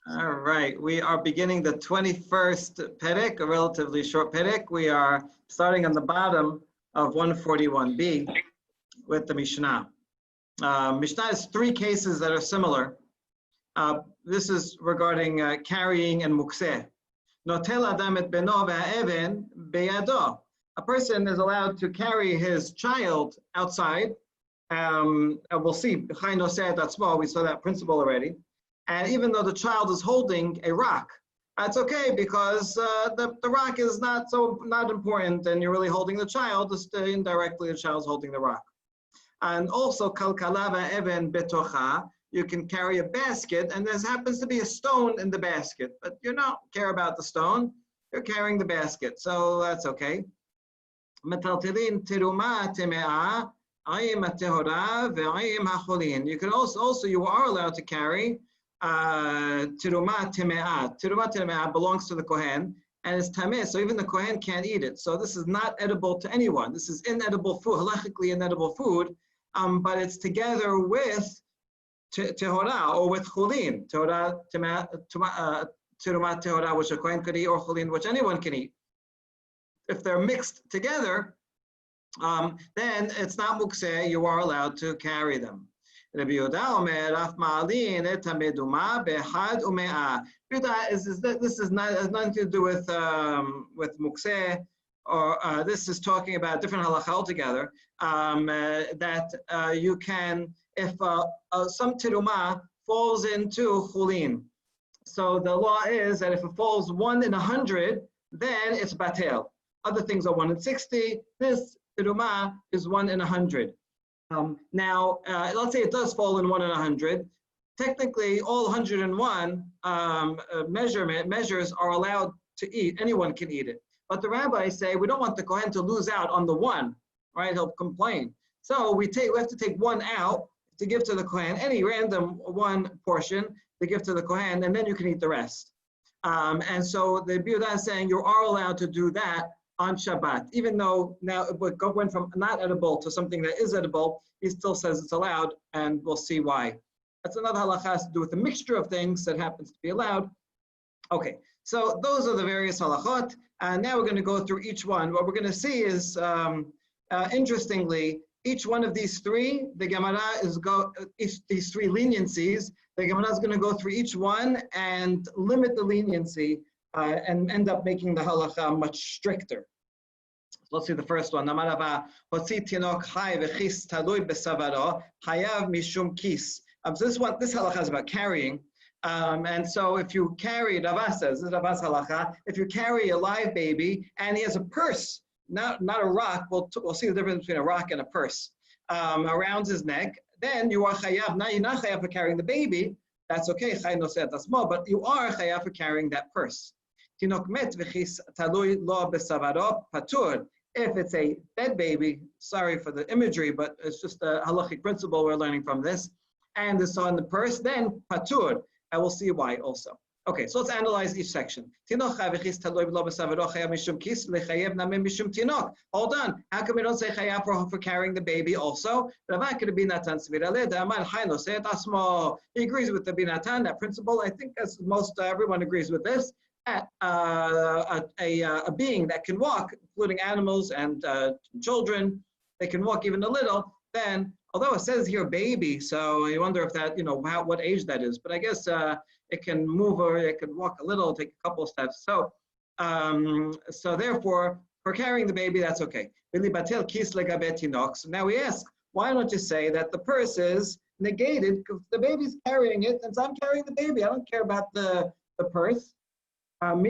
All right, we are beginning the 21st perek, a relatively short perek. We are starting on the bottom of 141b with the Mishnah. Mishnah has three cases that are similar. This is regarding carrying and mukseh. Notel adam et beno ve'even beyado. A person is allowed to carry his child outside. And we'll see, Chai noseh that's small. We saw that principle already. And even though the child is holding a rock, that's okay because the rock is not important, and you're really holding the child. Just indirectly, the child's holding the rock. And also, kalkalava even betocha, you can carry a basket, and there happens to be a stone in the basket, but you don't care about the stone. You're carrying the basket, so that's okay. Metaltelin tiruma temea ayim atehora ve'ayim hacholin. You can also you are allowed to carry tiruma teme'ah. Tiruma teme'ah belongs to the Kohen and it's tameh, so even the Kohen can't eat it. So this is not edible to anyone. This is inedible food, halachically inedible food, but it's together with tehora or with chulin. Tehora, tiruma tehora, which a Kohen could eat, or chulin, which anyone can eat. If they're mixed together, then it's not mukseh, you are allowed to carry them. Rabbi Yehuda Omer, Raf Ma'alin et hameduma behad ume'ah. This has nothing to do with mukseh, or this is talking about different halacha altogether. That you can, if some tiruma falls into chulin. So the law is that if it falls 1 in 100, then it's batel. Other things are 1 in 60. This tiruma is 1 in 100. Now, let's say it does fall in 1 in 100. Technically, all 101 measures are allowed to eat. Anyone can eat it. But the rabbis say we don't want the Kohen to lose out on the 1, right? He'll complain. So we have to take 1 out to give to the Kohen, any random 1 portion to give to the Kohen, and then you can eat the rest. And so the Yehuda is saying you are allowed to do that on Shabbat, even though now it went from not edible to something that is edible, he still says it's allowed, and we'll see why. That's another halacha, has to do with a mixture of things that happens to be allowed. Okay, so those are the various halachot, and now we're going to go through each one. What we're going to see is, interestingly, each one of these three, the Gemara these three leniencies, the Gemara is going to go through each one and limit the leniency and end up making the halacha much stricter. Let's see the first one. This halacha is about carrying. And so if you carry, Rava says, this is Rava's halacha, if you carry a live baby and he has a purse, not a rock, we'll see the difference between a rock and a purse, around his neck, then you are chayav. Now you're not chayav for carrying the baby. That's okay, chay noseh that's small, but you are chayav for carrying that purse. Tinok met v'chis talui lo besavaro patur. If it's a dead baby, sorry for the imagery, but it's just a halachic principle we're learning from this, and it's on the purse, then patur. I will see why also. Okay, so let's analyze each section. Hold on. How come we don't say chayav for carrying the baby also? He agrees with the binatan, that principle. I think as most everyone agrees with this. That a being that can walk, including animals and children, they can walk even a little. Then, although it says here baby, so you wonder if that, what age that is. But I guess it can move or it can walk a little, take a couple of steps. So, so therefore, for carrying the baby, that's okay. So now we ask, why don't you say that the purse is negated because the baby's carrying it, and so I'm carrying the baby. I don't care about the purse. And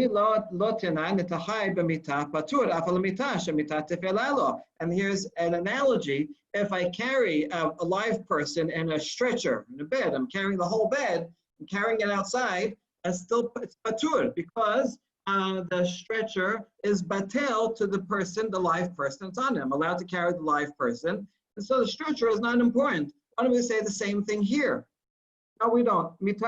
here's an analogy. If I carry a live person in a stretcher, in a bed, I'm carrying the whole bed, I'm carrying it outside, it's patur, because the stretcher is batel to the person, the live person that's on it. I'm allowed to carry the live person, and so the stretcher is not important. Why don't we say the same thing here? No, we don't. When you're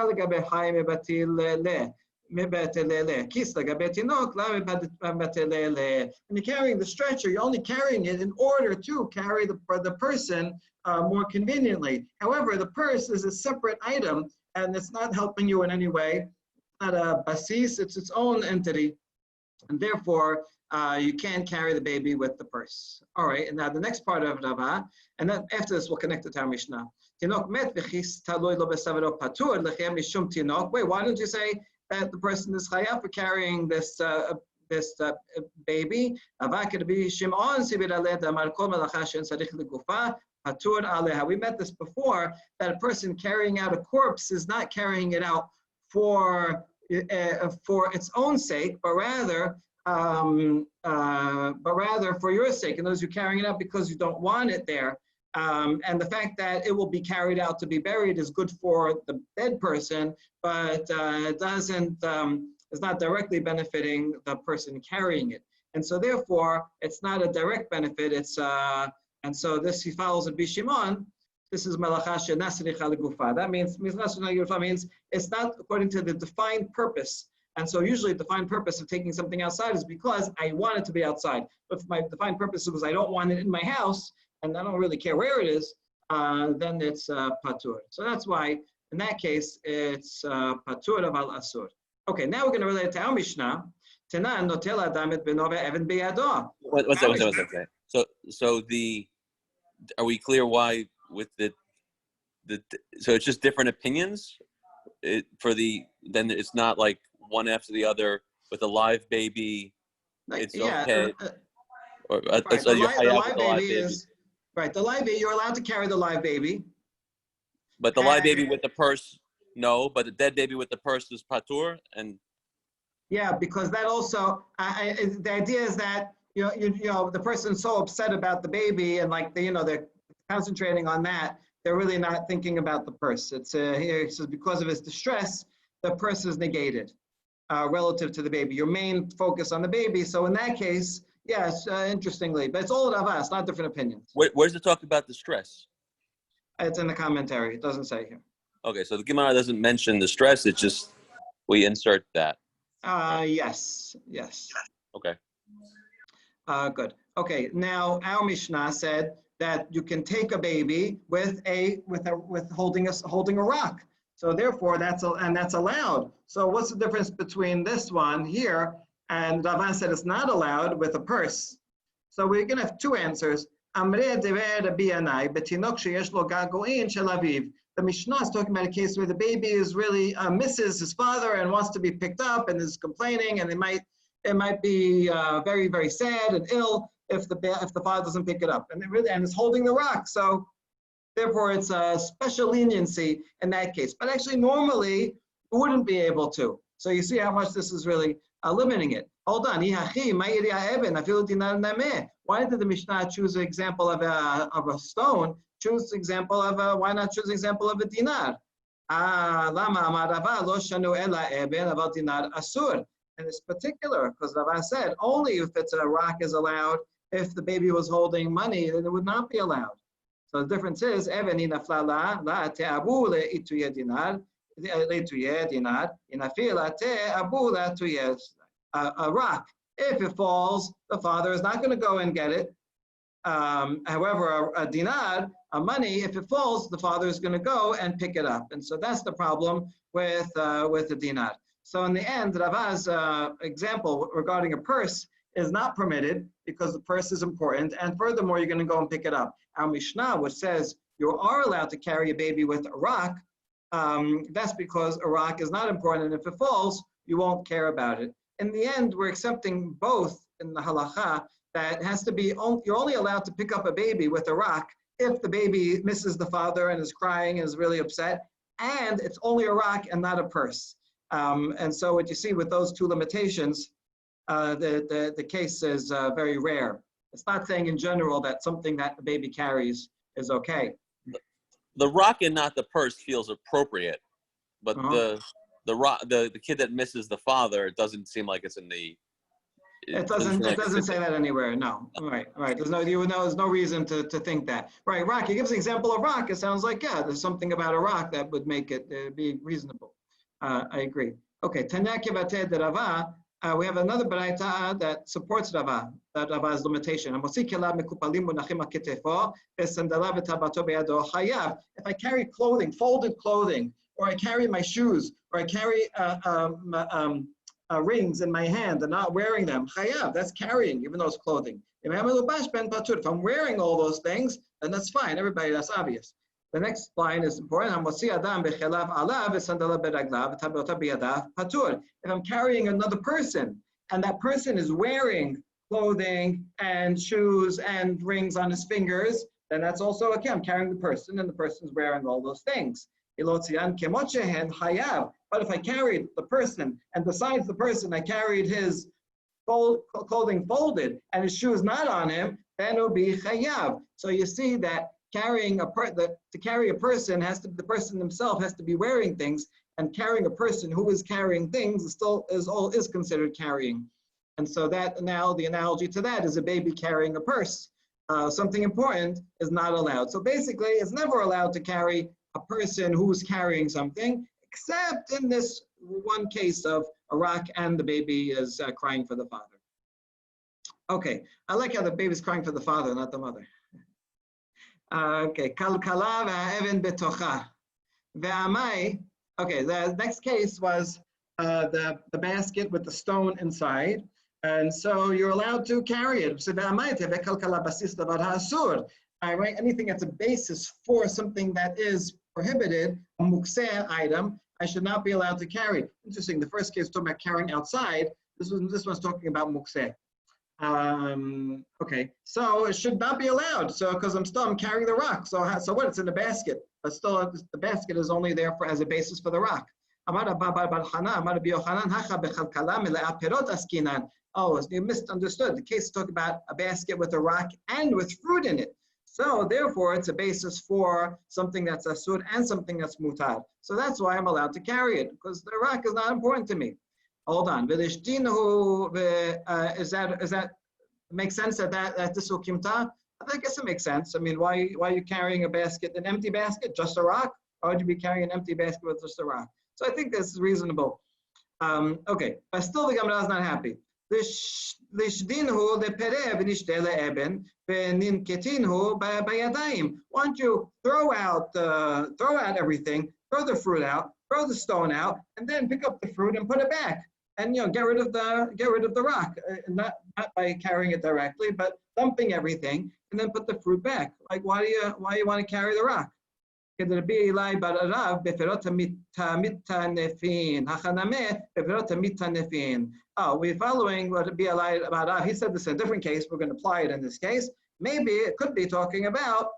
carrying the stretcher, you're only carrying it in order to carry the person more conveniently. However, the purse is a separate item, and it's not helping you in any way. not a basis, it's its own entity. And therefore, you can't carry the baby with the purse. All right, and now the next part of Rava, and then after this we'll connect it to our Mishnah. Tinok met v'chis taloi lo b'savero patur lechem mishum tinok. Wait, why don't you say that the person is chayav for carrying this baby? Avakir bi Shimon sibir aleh damar kol malacha she'en tzarich legufa patur aleha. We met this before, that a person carrying out a corpse is not carrying it out for its own sake, but rather for your sake. And those you're carrying it out because you don't want it there. And the fact that it will be carried out to be buried is good for the dead person, but it doesn't. It's not directly benefiting the person carrying it. And so therefore, it's not a direct benefit. And so this he follows a Bishimon. This is Malacha She'nasricha Legufa. That means it's not according to the defined purpose. And so usually the defined purpose of taking something outside is because I want it to be outside. But if my defined purpose is because I don't want it in my house and I don't really care where it is, then it's patur. So that's why in that case it's patur of al asur. Okay, now we're going to relate it to our Mishnah. Tanan notel adam et beno ve'even biyado. One second. So are we clear why with so it's just different opinions then it's not like one after the other with a live baby, it's okay. The live baby is right. The live baby, you're allowed to carry the live baby. But the live baby with the purse, no. But the dead baby with the purse is patur, and yeah, because that also the idea is that you know the person's so upset about the baby and they're concentrating on that. They're really not thinking about the purse. It's here it says because of his distress, the purse is negated relative to the baby. Your main focus on the baby. So in that case, yes, interestingly, but it's all Rava, it's not different opinions. Where's the talk about distress? It's in the commentary. It doesn't say here. Okay, so the Gemara doesn't mention the stress. It's just we insert that. Yes. Okay. Good. Okay. Now our Mishnah said that you can take a baby with holding a rock. So therefore, that's allowed. So what's the difference between this one here and Rava said it's not allowed with a purse? So we're going to have two answers. The Mishnah is talking about a case where the baby is really misses his father and wants to be picked up and is complaining, and it might be very, very sad and ill if the father doesn't pick it up, and it's holding the rock. So therefore, it's a special leniency in that case. But actually, normally, it wouldn't be able to. So you see how much this is really limiting it. Hold on. Why did the Mishnah choose an example of a stone? Choose the example of why not choose the example of a dinar? And it's particular because Rava said only if it's a rock is allowed. If the baby was holding money, then it would not be allowed. So the difference is, a rock. If it falls, the father is not going to go and get it. However, a dinar, a money, if it falls, the father is going to go and pick it up. And so that's the problem with the dinar. So in the end, Rava's example regarding a purse is not permitted because the purse is important, and furthermore, you're going to go and pick it up. Our Mishnah, which says you are allowed to carry a baby with a rock, that's because a rock is not important, and if it falls, you won't care about it. In the end, we're accepting both in the halacha that it has to be, you're only allowed to pick up a baby with a rock if the baby misses the father and is crying and is really upset, and it's only a rock and not a purse. And so what you see with those two limitations, the case is very rare. It's not saying in general that something that the baby carries is okay. The rock and not the purse feels appropriate, but the kid that misses the father, it doesn't seem like it's in the. It doesn't say that anywhere. No. Right. There's no reason to think that. Right. Rock. He gives an example of rock. It sounds like there's something about a rock that would make it be reasonable. I agree. Okay. Tanya Kivated Rava. We have another baraita that supports Rava's limitation. If I carry clothing, folded clothing, or I carry my shoes, or I carry rings in my hand and not wearing them, chayav, that's carrying, even though it's clothing. If I'm wearing all those things, then that's fine. Everybody, that's obvious. The next line is important. If I'm carrying another person, and that person is wearing clothing and shoes and rings on his fingers, then that's also okay. I'm carrying the person, and the person's wearing all those things. But if I carried the person, and besides the person, I carried his clothing folded and his shoes not on him, then it will be chayav. So you see that carrying to carry a person the person himself has to be wearing things, and carrying a person who is carrying things is considered carrying. And so that now the analogy to that is a baby carrying a purse. Something important is not allowed. So basically, it's never allowed to carry a person who's carrying something, except in this one case of a rock and the baby is crying for the father. Okay, I like how the baby's crying for the father, not the mother. Okay, kalkala ve'even betocha ve'amai. Okay, the next case was the basket with the stone inside, and so you're allowed to carry it. So anything that's a basis for something that is prohibited, a mukseh item, I should not be allowed to carry. Interesting. The first case was talking about carrying outside. This one's talking about mukseh. Okay, so it should not be allowed. So because I'm carrying the rock. So what? It's in the basket, but still the basket is only there as a basis for the rock. Oh, you misunderstood. The case is talking about a basket with a rock and with fruit in it. So therefore, it's a basis for something that's asur and something that's mutar. So that's why I'm allowed to carry it, because the rock is not important to me. Hold on. Is that makes sense that this will kimta? I guess it makes sense. I mean, why are you carrying a basket, an empty basket, just a rock? Or would you be carrying an empty basket with just a rock? So I think this is reasonable. Okay, but still the Gemara is not happy. Why don't you throw out everything, throw the fruit out, throw the stone out, and then pick up the fruit and put it back, and get rid of the rock, not by carrying it directly, but dumping everything and then put the fruit back. Like why do you want to carry the rock? Oh, we're following what Rabbi Elai about. He said this in a different case. We're going to apply it in this case. Maybe it could be talking about,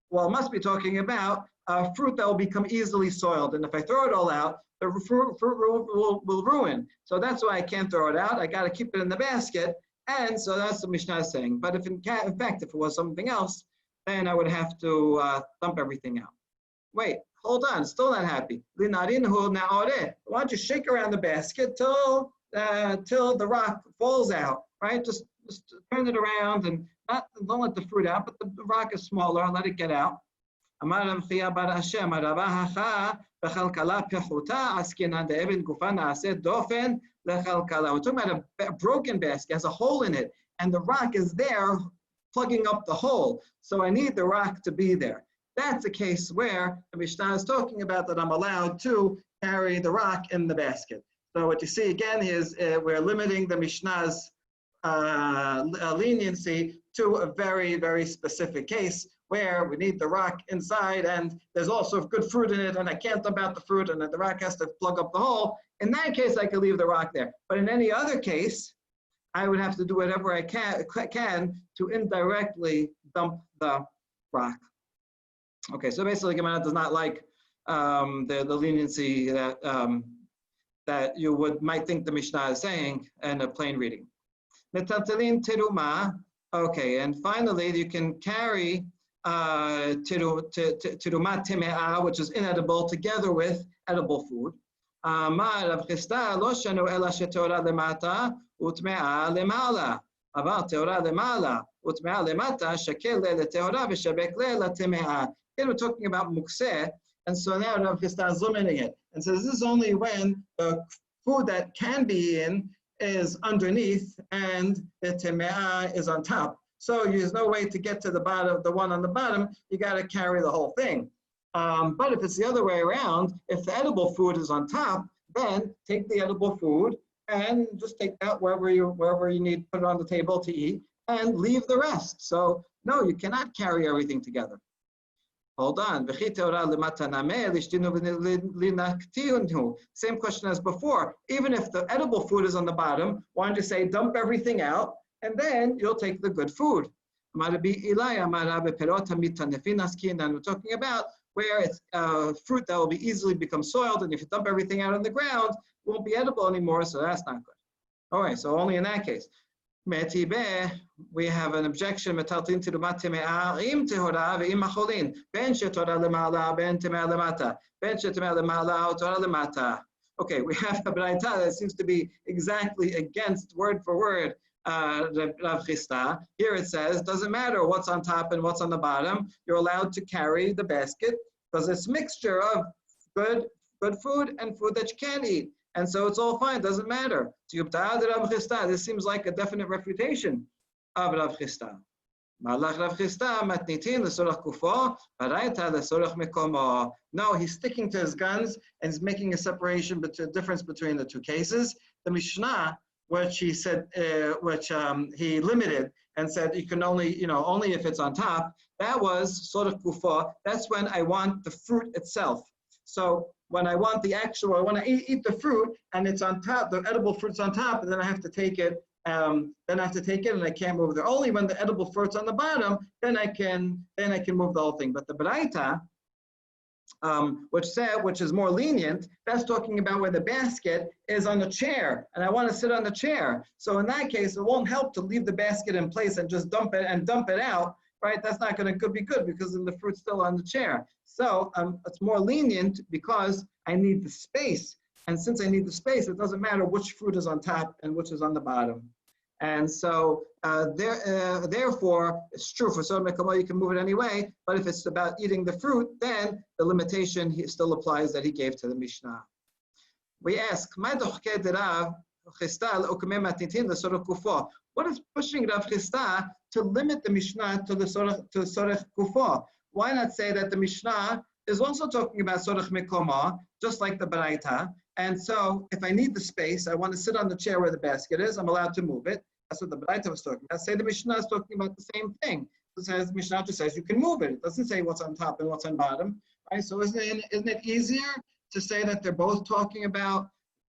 well, it must be talking about fruit that will become easily soiled. And if I throw it all out, the fruit will ruin. So that's why I can't throw it out. I got to keep it in the basket. And so that's the Mishnah is saying. But if in fact, if it was something else, then I would have to dump everything out. Wait, hold on, still not happy. Why don't you shake around the basket till the rock falls out, right? Just turn it around and don't let the fruit out, but the rock is smaller, let it get out. We're talking about a broken basket, has a hole in it, and the rock is there plugging up the hole. So I need the rock to be there. That's a case where the Mishnah is talking about that I'm allowed to carry the rock in the basket. So what you see again is we're limiting the Mishnah's leniency to a very, very specific case where we need the rock inside and there's also good fruit in it and I can't dump out the fruit and the rock has to plug up the hole. In that case, I could leave the rock there. But in any other case, I would have to do whatever I can to indirectly dump the rock. Okay, so basically, Gemara does not like the leniency that you might think the Mishnah is saying in a plain reading. Metaltalin teruma. Okay, and finally, you can carry teruma teme'ah, which is inedible, together with edible food. Rav Chisda lo shanu ela shetorah lemata utme'ah lemala. Aval teorah lemala utme'ah lemata shakel leteorah v'shabek leteme'ah. Here we're talking about mukseh, and so now Rav Chisda is limiting it and says this is only when the food that can be in is underneath and the teme'ah is on top. So there's no way to get to the bottom, the one on the bottom, you got to carry the whole thing. But if it's the other way around, if the edible food is on top, then take the edible food and just take that wherever you need, put it on the table to eat, and leave the rest. So no, you cannot carry everything together. Hold on. Same question as before. Even if the edible food is on the bottom, why don't you say dump everything out and then you'll take the good food? And we're talking about where it's fruit that will be easily become soiled, and if you dump everything out on the ground, it won't be edible anymore, so that's not good. All right, so only in that case. We have an objection. Okay, we have a braita that seems to be exactly against word for word Rav Chisda. Here it says, doesn't matter what's on top and what's on the bottom, you're allowed to carry the basket because it's a mixture of good food and food that you can't eat. And so it's all fine, doesn't matter. This seems like a definite refutation of Rav Chisda. No, he's sticking to his guns and he's making a separation, between difference between the two cases. The Mishnah, which he said, he limited and said you can only, only if it's on top. That was sorach kufa. That's when I want the fruit itself. So when I want I want to eat the fruit and it's on top, the edible fruit's on top, and then I have to take it. And I can't move it. Only when the edible fruit's on the bottom, then I can move the whole thing. But the braita, which is more lenient, that's talking about where the basket is on the chair, and I want to sit on the chair. So in that case, it won't help to leave the basket in place and just dump it out, right? That's not going to be good because then the fruit's still on the chair. So it's more lenient because I need the space. And since I need the space, it doesn't matter which fruit is on top and which is on the bottom. And so therefore, it's true for Sod Mekomo, you can move it anyway, but if it's about eating the fruit, then the limitation still applies that he gave to the Mishnah. We ask, what is pushing Rav Chisda to limit the Mishnah to the Sorech Kufa? Why not say that the Mishnah is also talking about Sorech Mekomo, just like the Baraita? And so if I need the space, I want to sit on the chair where the basket is, I'm allowed to move it. That's what the Baraita was talking about. Say the Mishnah is talking about the same thing. It says, Mishnah just says you can move it. It doesn't say what's on top and what's on bottom. Right? So isn't it easier to say that they're both talking about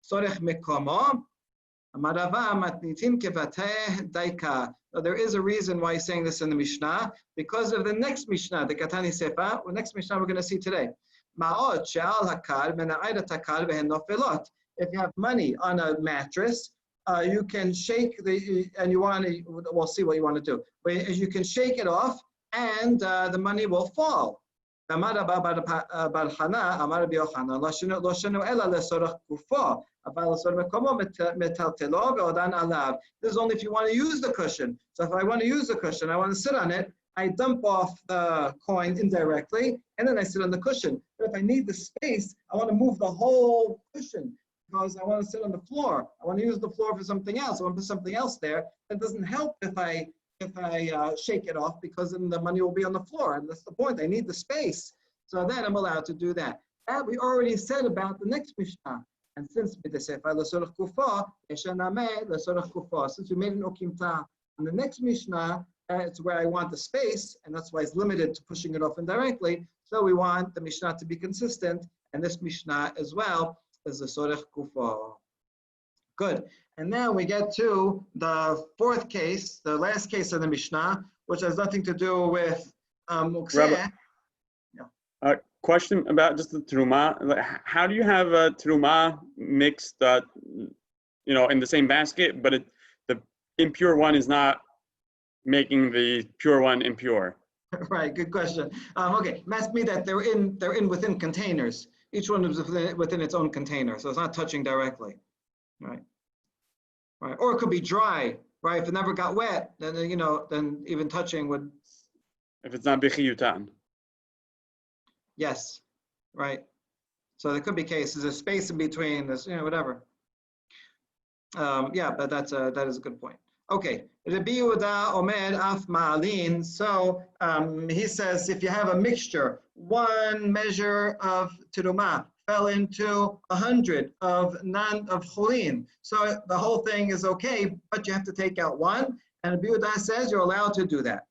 Sorech Mekomo? So there is a reason why he's saying this in the Mishnah, because of the next Mishnah, the Katani Sefa, the next Mishnah we're going to see today. If you have money on a mattress, you can shake we'll see what you want to do. You can shake it off and the money will fall. This is only if you want to use the cushion. So if I want to use the cushion, I want to sit on it, I dump off the coin indirectly, and then I sit on the cushion. But if I need the space, I want to move the whole cushion because I want to sit on the floor. I want to use the floor for something else. I want to put something else there. It doesn't help if I shake it off because then the money will be on the floor. And that's the point. I need the space. So then I'm allowed to do that. That we already said about the next Mishnah. And since we made an okimta in the next Mishnah, it's where I want the space, and that's why it's limited to pushing it off indirectly. So we want the Mishnah to be consistent, and this Mishnah as well is the Sorech Kufa. Good. And now we get to the fourth case, the last case of the Mishnah, which has nothing to do with Mukseh. Yeah. Question about just the Teruma. How do you have a Teruma mixed, in the same basket, but the impure one is not making the pure one impure? Right, good question. Okay, must be that they're in within containers. Each one is within its own container, so it's not touching directly. Right. Or it could be dry, right? If it never got wet, then then even touching would. If it's not bichiyutan. Yes, right. So there could be cases, there's space in between, there's whatever. But that is a good point. Okay, Rabbi Yehuda Omer Af Ma'alin. So he says if you have a mixture, one measure of teruma fell into 100 of cholin. So the whole thing is okay, but you have to take out one. And Rabbi Yehuda says you're allowed to do that.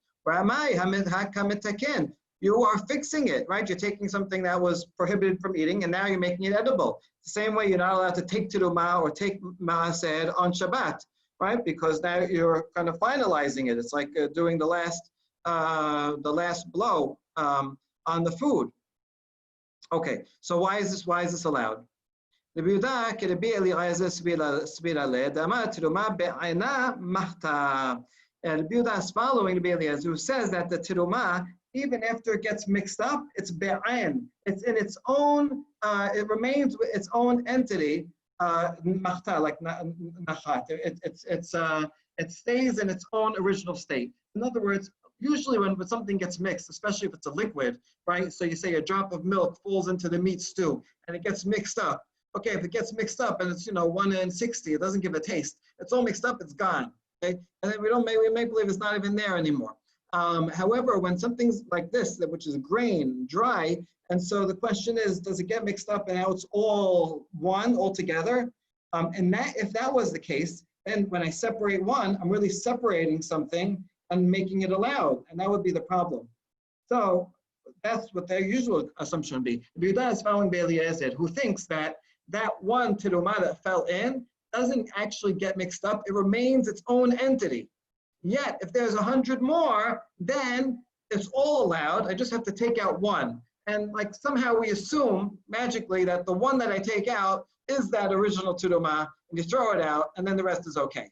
You are fixing it, right? You're taking something that was prohibited from eating, and now you're making it edible. The same way you're not allowed to take terumah or take maaser on Shabbat, right? Because now you're kind of finalizing it. It's like doing the last blow on the food. Okay, so why is this allowed? Rabbi Yehuda k'Rabbi Eliezer svira le dama terumah be'ayna mahta. And Rabbi Yehuda is following Rabbi Eliezer, who says that the terumah, even after it gets mixed up, it's be'ain. It's in its own, it remains with its own entity, machta, like nachat. It stays in its own original state. In other words, usually when something gets mixed, especially if it's a liquid, right? So you say a drop of milk falls into the meat stew and it gets mixed up. Okay, if it gets mixed up and it's 1 in 60, it doesn't give a taste. It's all mixed up, it's gone. Okay, and then we may believe it's not even there anymore. However, when something's like this, which is grain, dry, and so the question is, does it get mixed up and now it's all one altogether? And if that was the case, then when I separate one, I'm really separating something and making it allowed, and that would be the problem. So that's what their usual assumption would be. Rabbi Yehuda is following Eliezer, who thinks that one terumah that fell in doesn't actually get mixed up. It remains its own entity. Yet, if there's 100 more, then it's all allowed. I just have to take out one. And like somehow we assume magically that the one that I take out is that original terumah, and you throw it out, and then the rest is okay.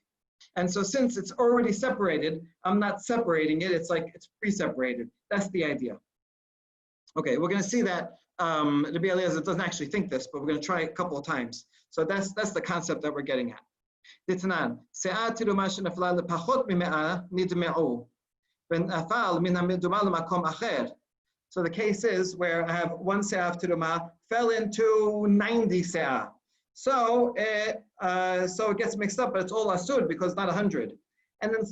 And so since it's already separated, I'm not separating it. It's like it's pre-separated. That's the idea. Okay, we're going to see that Rabbi Eliezer doesn't actually think this, but we're going to try it a couple of times. So that's the concept that we're getting at. Ditnan, se'at terumah shenafla lepachot mimea nidme'u, v'nafal min hamidumah lemakom acher. So the case is where I have one se'ah of terumah fell into 90 se'ah. So it gets mixed up, but it's all asud because it's not 100. And then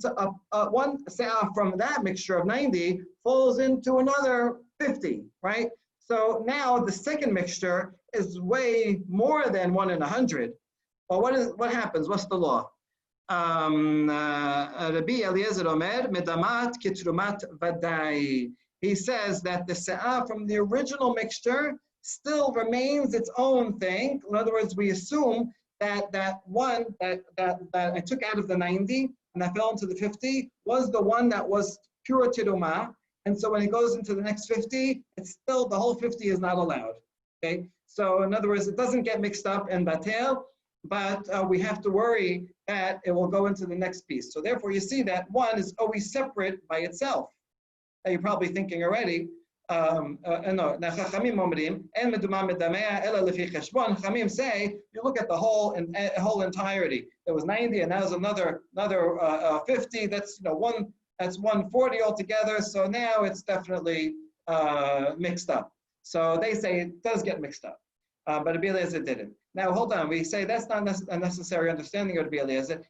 one se'ah from that mixture of 90 falls into another 50, right? So now the second mixture is way more than 1 in 100. Well, what happens? What's the law? Rabbi Eliezer Omer, medamat kitrumat vadai. He says that the se'ah from the original mixture still remains its own thing. In other words, we assume that one that I took out of the 90 and I fell into the 50 was the one that was pure terumah. And so when it goes into the next 50, it's still, the whole 50 is not allowed. Okay. So in other words, it doesn't get mixed up in batel, but we have to worry that it will go into the next piece. So therefore, you see that one is always separate by itself. Now you're probably thinking already, Chachamim say, you look at the whole entirety. There was 90, and now there's another 50. That's 140 altogether. So now it's definitely mixed up. So they say it does get mixed up, but Rabbi Eliezer didn't. Now hold on, we say that's not a necessary understanding of Rabbi Eliezer.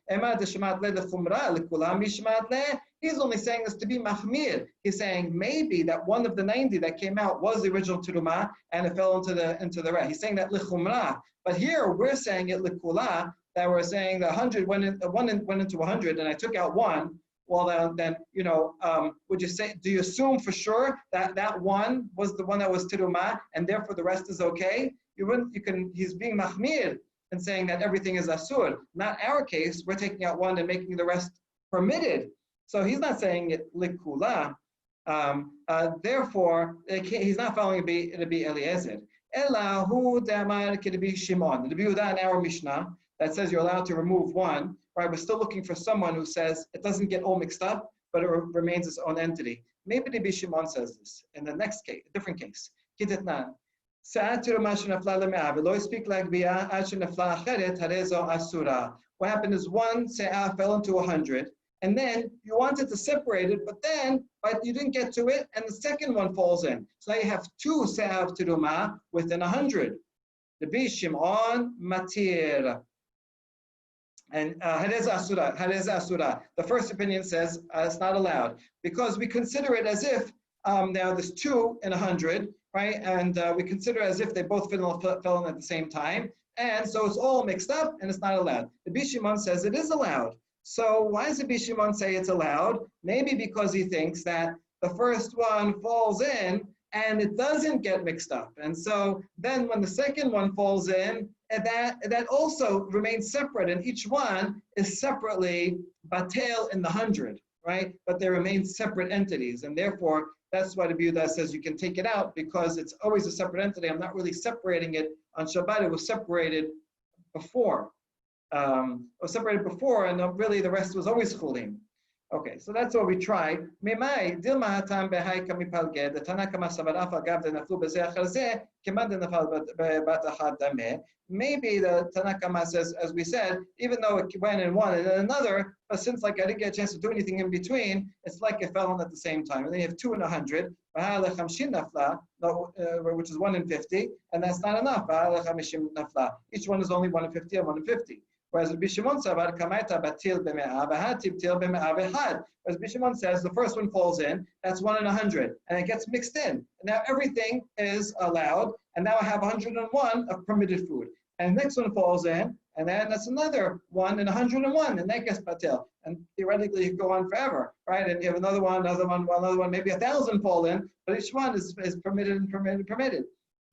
He's only saying this to be mahmir. He's saying maybe that one of the 90 that came out was the original terumah and it fell into the rest. He's saying that lichumra, but here we're saying it likula, that we're saying the 100 went into 100 and I took out one. Well, then would you say? Do you assume for sure that one was the one that was terumah and therefore the rest is okay? He's being mahmir and saying that everything is asur. Not our case. We're taking out one and making the rest permitted. So he's not saying it likula. Therefore, he's not following Rabbi Eliezer. Ela hu damar k'Rabbi Shimon. Rabbi Yehuda in our Mishnah that says you're allowed to remove one. Right, we're still looking for someone who says it doesn't get all mixed up, but it remains its own entity. Maybe Rabbi Shimon says this in the next case, a different case. What happened is one se'ah fell into 100, and then you wanted to separate it, but you didn't get to it, and the second one falls in. So now you have two se'ah of terumah within 100. Rabbi Shimon matir. And Harez Asura. The first opinion says it's not allowed because we consider it as if now there's 2 in 100, right? And we consider as if they both fell in at the same time. And so it's all mixed up and it's not allowed. The Bishimon says it is allowed. So why does the Bishimon say it's allowed? Maybe because he thinks that the first one falls in and it doesn't get mixed up. And so then when the second one falls in, and that also remains separate, and each one is separately batel in the 100, right? But they remain separate entities, and therefore that's why the Biuda says you can take it out because it's always a separate entity. I'm not really separating it on Shabbat. It was separated before. And really the rest was always chulin. Okay, so that's what we tried. Maybe the Tanakama says, as we said, even though it went in one and then another, but since like I didn't get a chance to do anything in between, it's like it fell in at the same time. And then you have 2 in 100, which is 1 in 50, and that's not enough. Each one is only 1 in 50 and 1 in 50. Whereas Bishimon says the first one falls in, that's 1 in 100, and it gets mixed in. And now everything is allowed, and now I have 101 of permitted food. And the next one falls in, and then that's another 1 in 101, and that gets batil. And theoretically, you go on forever, right? And you have another one, maybe 1,000 fall in, but each one is permitted and permitted and permitted.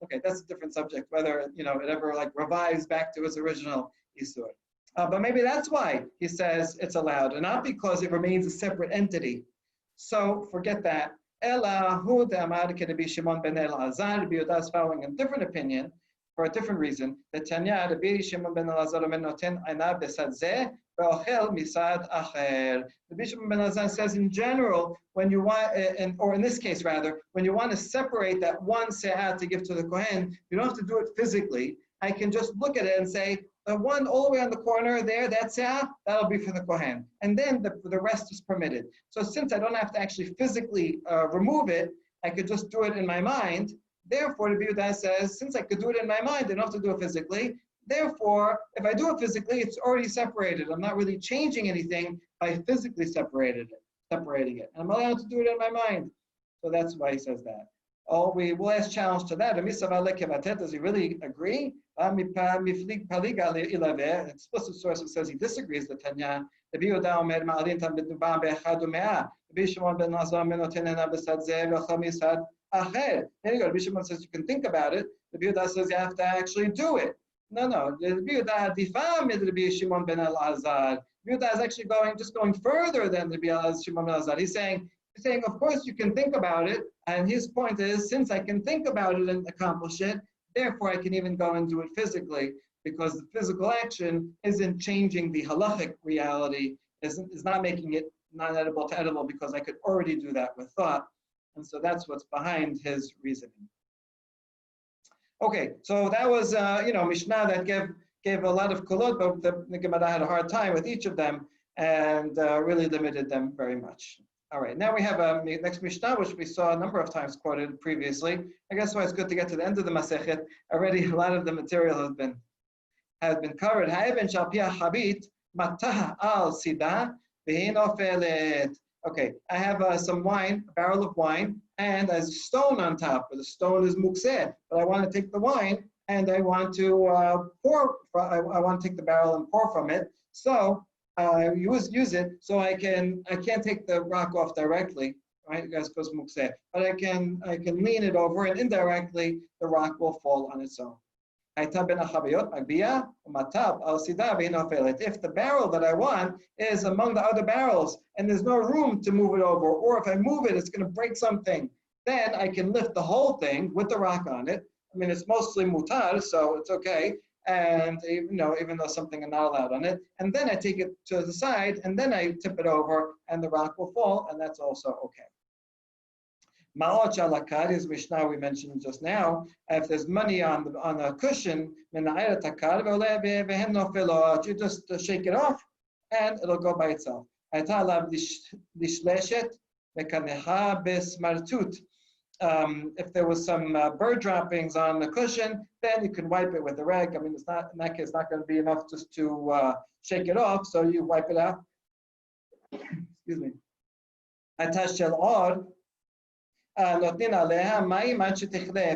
Okay, that's a different subject, whether it ever like revives back to its original isur. But maybe that's why he says it's allowed, and not because it remains a separate entity. So forget that. Ella hu de'amar ke'Rabbi Shimon ben Elazar. Biuda is following a different opinion for a different reason. The Tanya, Rabbi Shimon ben Elazar omer noten einav besad zeh ve'ochel misad acher. Rabbi Shimon ben Elazar says in general, when you want, or in this case rather, when you want to separate that one se'ah to give to the kohen, you don't have to do it physically. I can just look at it and say, the one all the way on the corner there, that's that'll be for the kohen. And then the rest is permitted. So since I don't have to actually physically remove it, I could just do it in my mind. Therefore, the Biuda says, since I could do it in my mind, I don't have to do it physically. Therefore, if I do it physically, it's already separated. I'm not really changing anything by physically separating it. And I'm allowed to do it in my mind. So that's why he says that. We will ask challenge to that. Does he really agree? An explicit source that says he disagrees with Tanya. Rabbi Shimon says you can think about it. The Biuda says you have to actually do it. No. The Biuda is actually going further than the Shimon ben Elazar. He's saying, of course you can think about it, and his point is, since I can think about it and accomplish it, therefore I can even go and do it physically, because the physical action isn't changing the halachic reality, is not making it non-edible to edible, because I could already do that with thought, and so that's what's behind his reasoning. Okay, so that was Mishnah that gave a lot of kolot, but the Gemara had a hard time with each of them and really limited them very much. All right, now we have next Mishnah, which we saw a number of times quoted previously. I guess why it's good to get to the end of the Masechet. Already a lot of the material has been covered. Okay, I have some wine, a barrel of wine, and there's a stone on top, but the stone is mukseh. But I want to take the wine and I want to I want to take the barrel and pour from it. So use it, so I can't take the rock off directly, right? Because mukseh. But I can lean it over, and indirectly the rock will fall on its own. If the barrel that I want is among the other barrels and there's no room to move it over, or if I move it, it's going to break something, then I can lift the whole thing with the rock on it. I mean, it's mostly mutar, so it's okay. And even though something is not allowed on it, and then I take it to the side, and then I tip it over, and the rock will fall, and that's also okay. Ma'ot shalakad is Mishnah we mentioned just now. If there's money on a cushion, you just shake it off, and it'll go by itself. If there was some bird droppings on the cushion, then you can wipe it with a rag. I mean, it's not in that case not going to be enough just to shake it off, so you wipe it out. Excuse me. If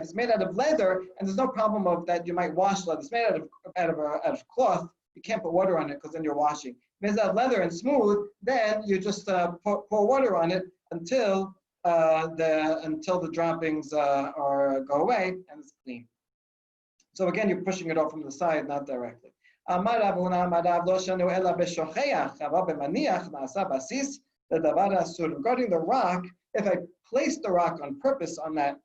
it's made out of leather, and there's no problem of that, you might wash leather. It's made out of cloth. You can't put water on it because then you're washing. If it's out of leather and smooth, then you just pour water on it until the droppings go away and it's clean. So again, you're pushing it off from the side, not directly. Regarding the rock, if I place the rock on purpose on that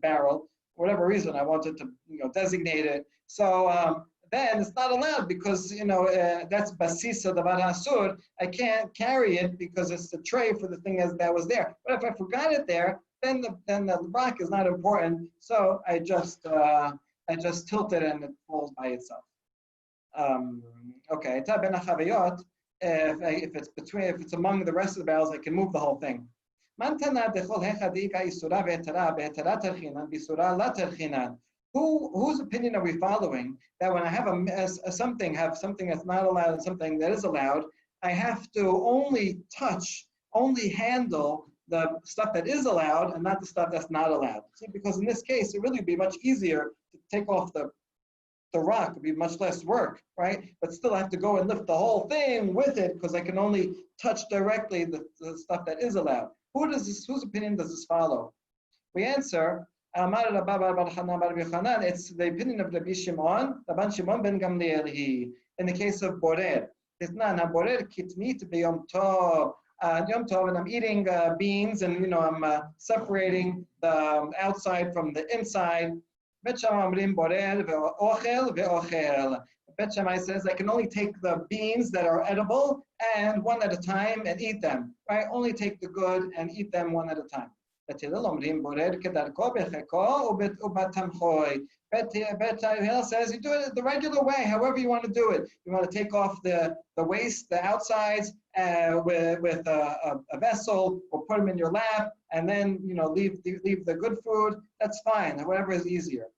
barrel, for whatever reason, I wanted to designate it. So then it's not allowed because that's basis of davar asur. I can't carry it because it's the tray for the thing that was there. But if I forgot it there, then the rock is not important. So I just tilt it and it falls by itself. Okay. If it's among the rest of the barrels, I can move the whole thing. Whose opinion are we following? That when I have something that's not allowed and something that is allowed, I have to only handle the stuff that is allowed and not the stuff that's not allowed. See, because in this case, it really would be much easier to take off the rock. It would be much less work, right? But still I have to go and lift the whole thing with it because I can only touch directly the stuff that is allowed. Whose opinion does this follow? We answer, it's the opinion of Rabbi Shimon, Rabban Shimon ben Gamliel. In the case of borer, it's not borer kitnit b'yom tov. Yom tov, and I'm eating beans, and I'm separating the outside from the inside. Bet Shammai says I can only take the beans that are edible and one at a time and eat them. Right? Only take the good and eat them one at a time. Bet Hillel says you do it the regular way, however you want to do it. You want to take off the waste, the outsides, with a vessel, or put them in your lap, and then leave the good food. That's fine. Whatever is easier.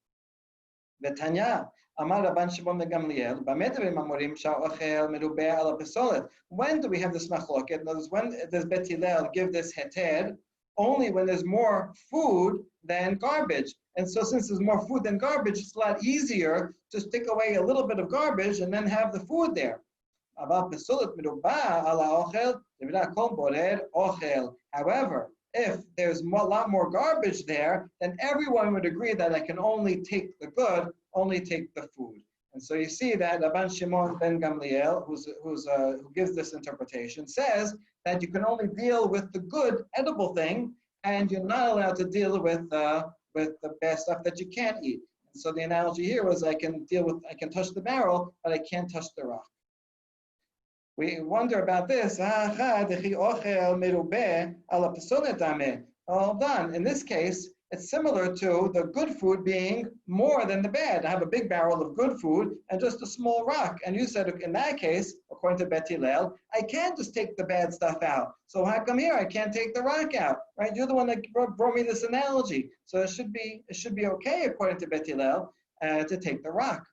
Betanya. Amar Rabban Shimon ben Gamliel. When do we have this machloket? In other words, when does Bet Hillel give this heter? Only when there's more food than garbage. And so since there's more food than garbage, it's a lot easier to stick away a little bit of garbage and then have the food there. However, if there's a lot more garbage there, then everyone would agree that I can only take the good, only take the food. And so you see that Rabban Shimon ben Gamliel, who gives this interpretation, says that you can only deal with the good edible thing, and you're not allowed to deal with the bad stuff that you can't eat. And so the analogy here was I can touch the barrel, but I can't touch the rock. We wonder about this. All done. In this case, it's similar to the good food being more than the bad. I have a big barrel of good food and just a small rock. And you said in that case, according to Bet Hillel, I can't just take the bad stuff out. So how come here I can't take the rock out? Right? You're the one that brought me this analogy. So it should be okay according to Bet Hillel to take the rock.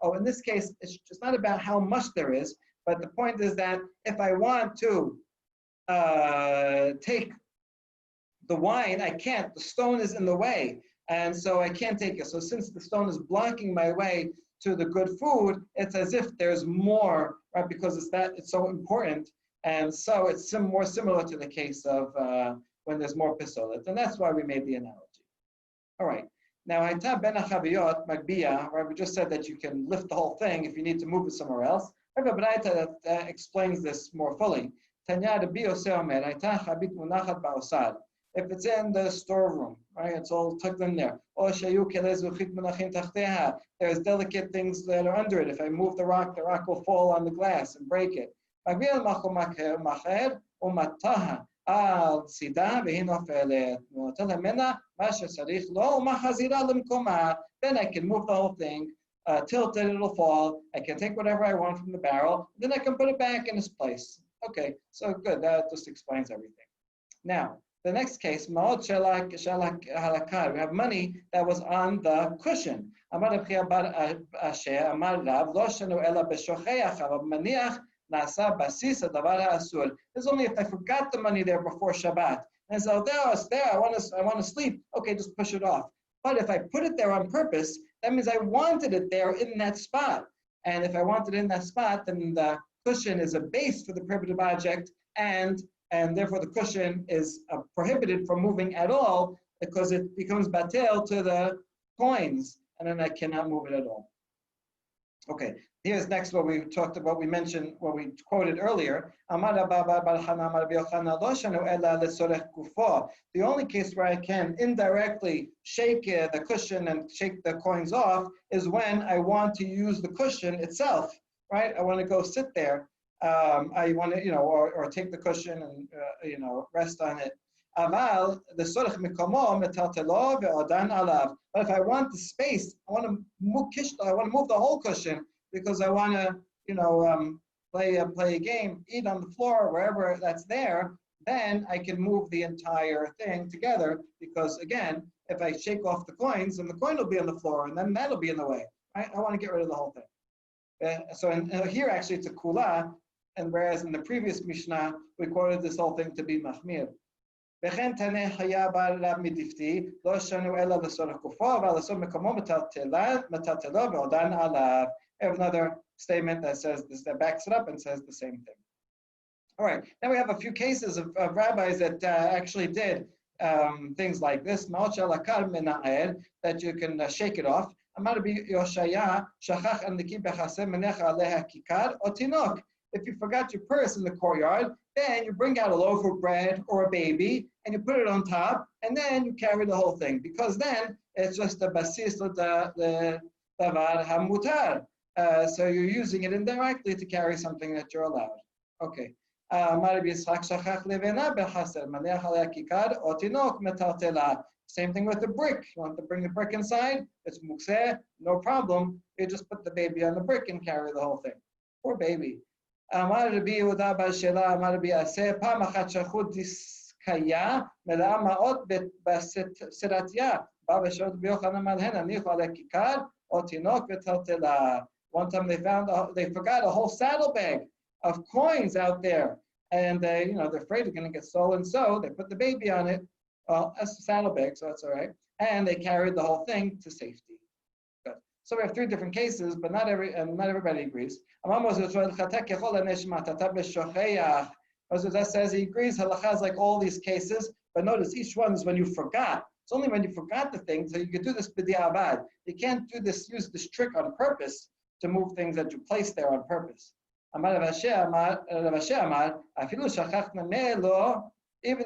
Oh, in this case, it's just not about how much there is, but the point is that if I want to take the wine, I can't. The stone is in the way, and so I can't take it. So since the stone is blocking my way to the good food, it's as if there's more, right? Because it's so important, and so it's more similar to the case of when there's more pisolet, and that's why we made the analogy. All right. Now, Haita ben achaviyot magbiya, right? We just said that you can lift the whole thing if you need to move it somewhere else. Rabbi Braita explains this more fully. Tanya Rabbi Yosef Omer, Haita chabit munachat ba'osad. If it's in the storeroom, right? It's all tucked in there. Or shayu kelez v'chit munachim tachteha. There's delicate things that are under it. If I move the rock will fall on the glass and break it. Magbiya makom macher umataha. Then I can move the whole thing, tilt it, it'll fall. I can take whatever I want from the barrel, then I can put it back in its place. Okay, so good, that just explains everything. Now, The next case, Ma'od halakar. We have money that was on the cushion. Amar Reb Chia bar Asher, Amar Rav, lo shenu ela b'shocheach, aber maniach nasa basis hadavar ha'asur. This is only if I forgot the money there before Shabbat. And so there, it's there. I want to sleep. Okay, just push it off. But if I put it there on purpose, that means I wanted it there in that spot. And if I want it in that spot, then the cushion is a base for the prohibitive object, and therefore the cushion is prohibited from moving at all because it becomes batel to the coins, and then I cannot move it at all. Okay, here's next what we talked about, we mentioned, what we quoted earlier. The only case where I can indirectly shake the cushion and shake the coins off is when I want to use the cushion itself, right? I want to go sit there. I want to, or take the cushion and, rest on it. But if I want the space, I want to move the whole cushion because I want to, play a game, eat on the floor, wherever that's there, then I can move the entire thing together because, again, if I shake off the coins, then the coin will be on the floor and then that'll be in the way, right? I want to get rid of the whole thing. So here, actually, it's a kula, and whereas in the previous Mishnah, we quoted this whole thing to be mahmir. I have another statement that says this, that backs it up and says the same thing. All right, now we have a few cases of rabbis that actually did things like this, that you can shake it off. If you forgot your purse in the courtyard, then you bring out a loaf of bread or a baby and you put it on top, and then you carry the whole thing, because then it's just a basis the davar hamutar. So you're using it indirectly to carry something that you're allowed. Okay. Same thing with the brick. You want to bring the brick inside, it's mukseh, no problem. You just put the baby on the brick and carry the whole thing. Poor baby. One time they forgot a whole saddlebag of coins out there, and they're afraid they're going to get stolen. So they put the baby on it. Well, that's a saddlebag, so that's all right. And they carried the whole thing to safety. Good. So we have three different cases, but not everybody agrees. That says he agrees. Halacha is like all these cases, but notice each one is when you forgot. It's only when you forgot the thing, so you can do this b'di'avad. You can't use this trick on purpose to move things that you place there on purpose. Even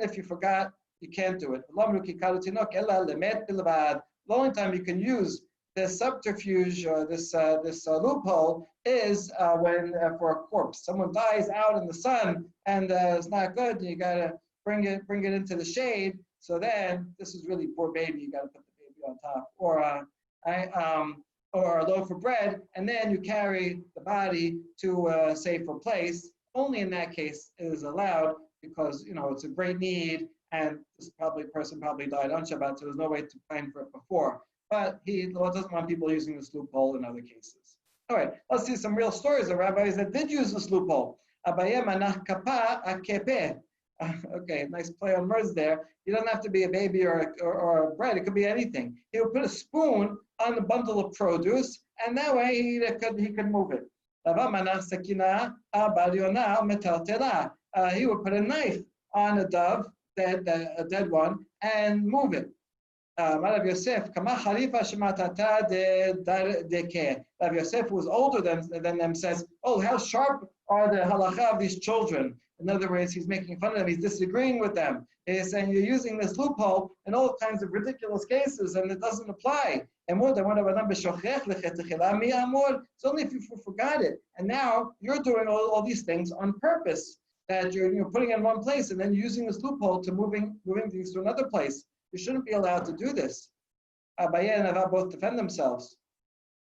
if you forgot, you can't do it. The only time you can use this subterfuge or this loophole is when for a corpse. Someone dies out in the sun and it's not good. You gotta bring it into the shade. So then this is really poor baby. You gotta put the baby on top, or a loaf of bread, and then you carry the body to a safer place. Only in that case it is allowed because it's a great need, and this person probably died on Shabbat, so there's no way to plan for it before. But he doesn't want people using this loophole in other cases. All right, let's see some real stories of rabbis that did use this loophole. Okay, nice play on words there. You don't have to be a baby or a bread. It could be anything. He would put a spoon on a bundle of produce, and that way he could move it. He would put a knife on a dove, a dead one, and move it. Rav Yosef, Rav Yosef, who was older than them, says, "Oh, how sharp are the halacha of these children." In other words, he's making fun of them. He's disagreeing with them. He's saying you're using this loophole in all kinds of ridiculous cases, and it doesn't apply. It's only if you forgot it, and now you're doing all these things on purpose, that you're putting in one place and then using this loophole to moving things to another place. You shouldn't be allowed to do this. Abaye and Ava both defend themselves.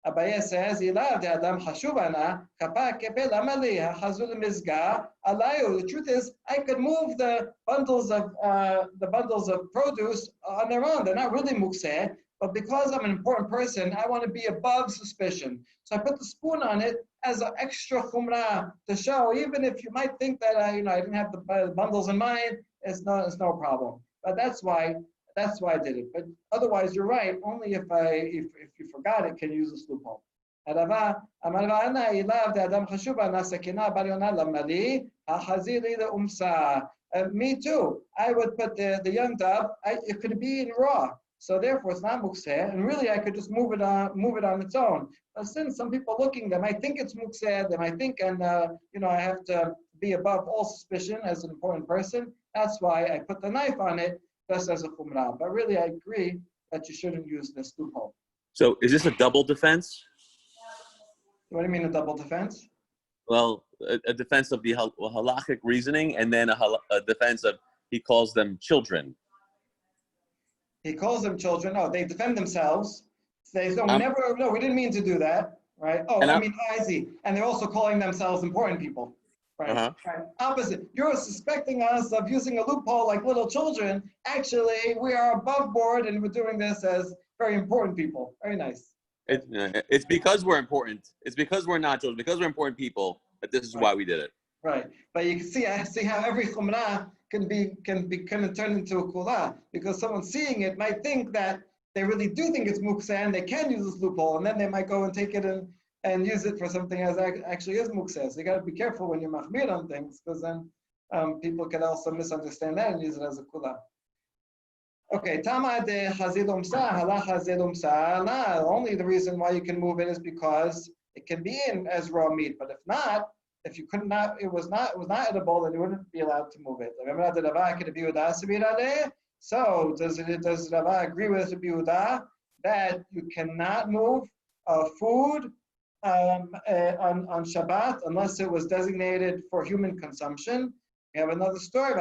Abaye says, "Ilav de adam chashuvana kapak kepe lamali hachazul mizga alayu." The truth is, I could move the bundles of produce on their own. They're not really mukseh, but because I'm an important person, I want to be above suspicion. So I put the spoon on it as an extra chumrah to show, even if you might think that I didn't have the bundles in mind, it's no problem. But that's why I did it. But otherwise, you're right. Only if you forgot it, can use this loophole. Me too. I would put the young dove. It could be in raw, so therefore it's not mukseh. And really, I could just move it on its own. But since some people looking, they might think it's mukseh. They might think, and I have to be above all suspicion as an important person. That's why I put the knife on it, just as a chumrah. But really, I agree that you shouldn't use this loophole. So is this a double defense? What do you mean a double defense? Well, a defense of the halachic reasoning, and then a defense of he calls them children. He calls them children. Oh, they defend themselves. They say, we didn't mean to do that, right? Oh, I see. And they're also calling themselves important people. Right. Uh-huh. Right. Opposite. You're suspecting us of using a loophole like little children. Actually, we are above board and we're doing this as very important people. Very nice. It's because we're important. It's because we're not children. Because we're important people that this is why we did it. Right. But you can see how every chumrah can turn into a kula, because someone seeing it might think that they really do think it's mukseh and they can use this loophole, and then they might go and take it and use it for something as actually is mukseh. So you got to be careful when you're machmir on things, because then people can also misunderstand that and use it as a kula. Okay, Tama de Hazil Umsa, Halach Hazil Umsa. Only the reason why you can move it is because it can be in as raw meat, but if you could not, it was not edible, then you wouldn't be allowed to move it. So does Rava agree with Rabbi Yehuda that you cannot move food on Shabbat unless it was designated for human consumption? We have another story.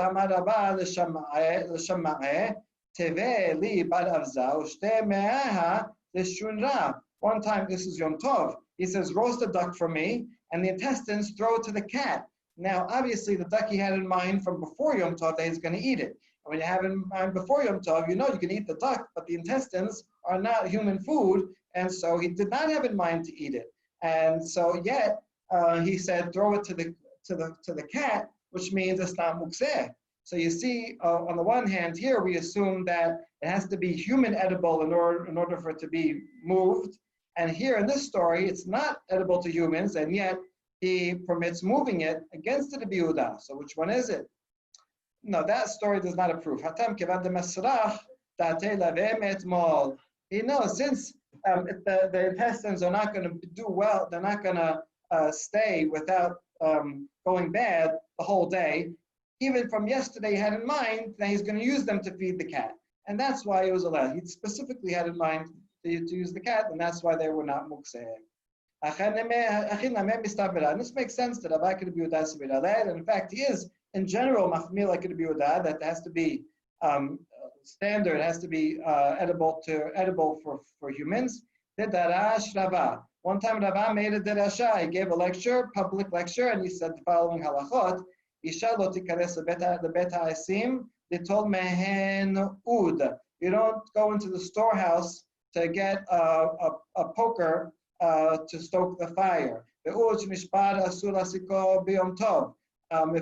One time, this is Yom Tov, he says, roast a duck for me, and the intestines throw it to the cat. Now, obviously, the duck he had in mind from before Yom Tov that he's going to eat it. And when you have in mind before Yom Tov, you can eat the duck, but the intestines are not human food, and so he did not have in mind to eat it. And so yet, he said, throw it to the cat, which means it's not mukseh. So you see, on the one hand here, we assume that it has to be human edible in order for it to be moved. And here in this story, it's not edible to humans, and yet he permits moving it against the Rabbi Yehuda. So which one is it? No, that story does not approve. He knows since the intestines are not going to do well, they're not going to stay without going bad the whole day. Even from yesterday, he had in mind that he's going to use them to feed the cat. And that's why it was allowed. He specifically had in mind to use the cat, and that's why they were not mukseh. And this makes sense that Abba could be Yehuda, and in fact, he is, in general, machmir like Rabbi Yehuda, that has to be standard, it has to be edible for humans. One time Rava made a derasha, he gave a lecture, public lecture, and he said the following halachot. Isha lo tikares lebet ha'esim litol mehen ud. You don't go into the storehouse to get a poker to stoke the fire. If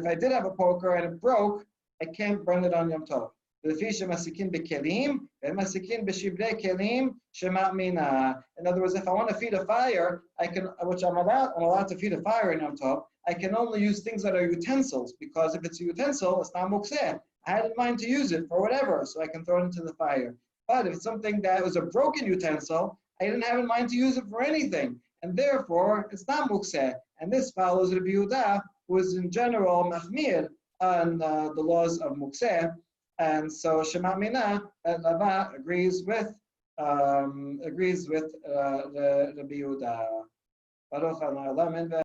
I did have a poker and it broke, I can't burn it on Yom Tov. In other words, if I want to feed a fire, which I'm allowed to feed a fire in Yom Tov, I can only use things that are utensils, because if it's a utensil, it's not mukseh. I had in mind to use it for whatever, so I can throw it into the fire. But if it's something that was a broken utensil, I didn't have in mind to use it for anything, and therefore it's not mukseh. And this follows Rabbi Yehuda, who is in general machmir on the laws of mukseh. And so Shema Mina Rava agrees with the Rabbi Yehuda.